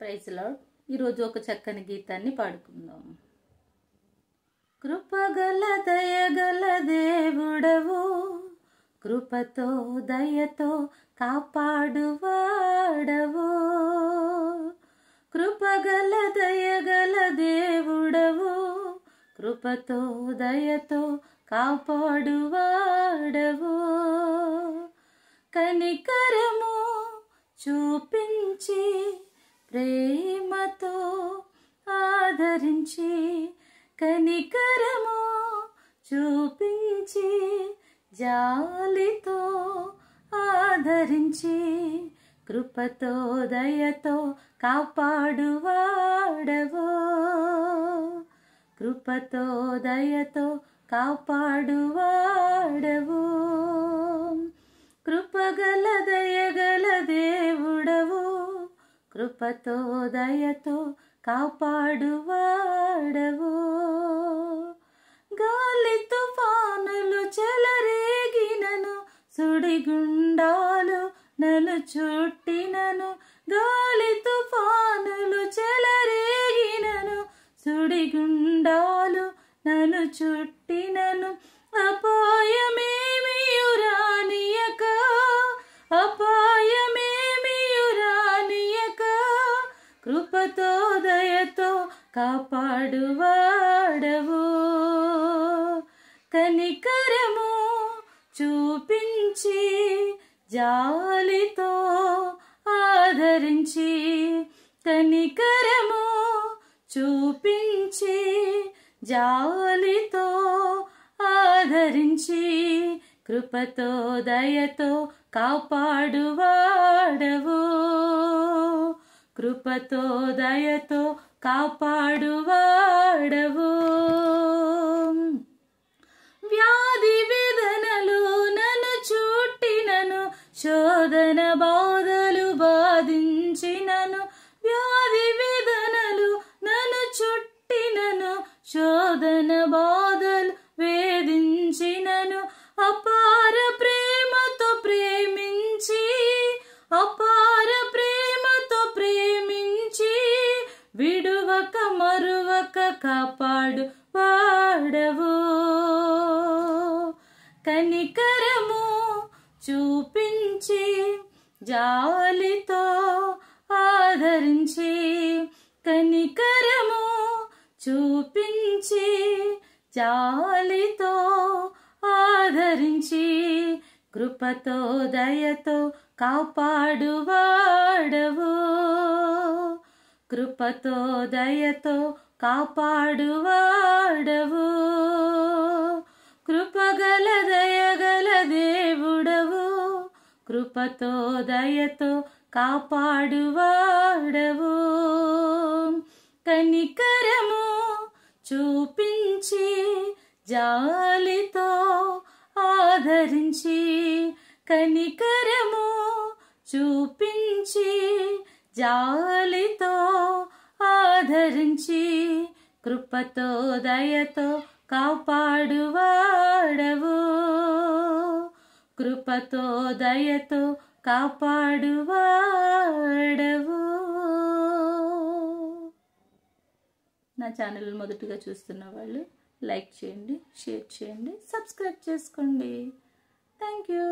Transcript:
Praise lord. ఈరోజు ఒక చక్కని గీతాన్ని పాడుకుందాం. కృపగల దయగల దేవుడవు, కృపతో దయతో కాపాడువాడవు. కృపగల దయగల దేవుడవు, కృపతో దయతో కాపాడువాడవు. కనికరము చూపించి ప్రేమతో ఆదరించి, కనికరము చూపించి జాలితో ఆదరించి, కృపతో దయతో కాపాడువాడవు. కృపతో దయతో కాపాడువాడవు. కృపగల దయగల దేవుడవు, కృపతో దయతో కాపాడువాడవు. గాలి తుఫానులు చెలరేగినను, సుడిగుండాలు నన్ను చుట్టినను. గాలి తుఫానులు చెలరేగినను, సుడిగుండాలు నన్ను చుట్టినను. అపాయమేమియు రానియక, అపాయమేమియు రానియక, కృపతో దయతో కాపాడువాడవు. కనికరము చూపించి జాలితో ఆదరించి, కనికరము చూపించి జాలితో ఆదరించి, కృపతో దయతో కాపాడువాడవు. కృపతో దయతో కాపాడువాడవు. వ్యాధి వేదనలు నన్ను చుట్టినను, శోధన బాధలు బాధించినను. వ్యాధి వేదనలు నన్ను చుట్టినను, శోధన బాధలు వేధించినను. అపార ప్రేమతో ప్రేమించి, అపార ప్రేమతో ప్రేమించి, విడువక మరువక కాపాడు వాడవు. కనికరము చూపించి జాలితో ఆదరించి, కనికరము చూపించి జాలితో ఆదరించి, కృపతో దయతో కాపాడువాడవు. కృపతో దయతో కాపాడువాడవు. కృపగల దయగల దేవుడవు, కృపతో దయతో కాపాడువాడవు. కనికరము చూపించి జాలితో ఆదరించి, కనికరము చూపించి జాలితో ఆదరించి, కృపతో దయతో కాపాడువాడవు. కృపతో దయతో కాపాడువాడవు. నా ఛానల్ మొదటిగా చూస్తున్న వాళ్ళు లైక్ చేయండి, షేర్ చేయండి, సబ్స్క్రైబ్ చేసుకోండి. Thank you.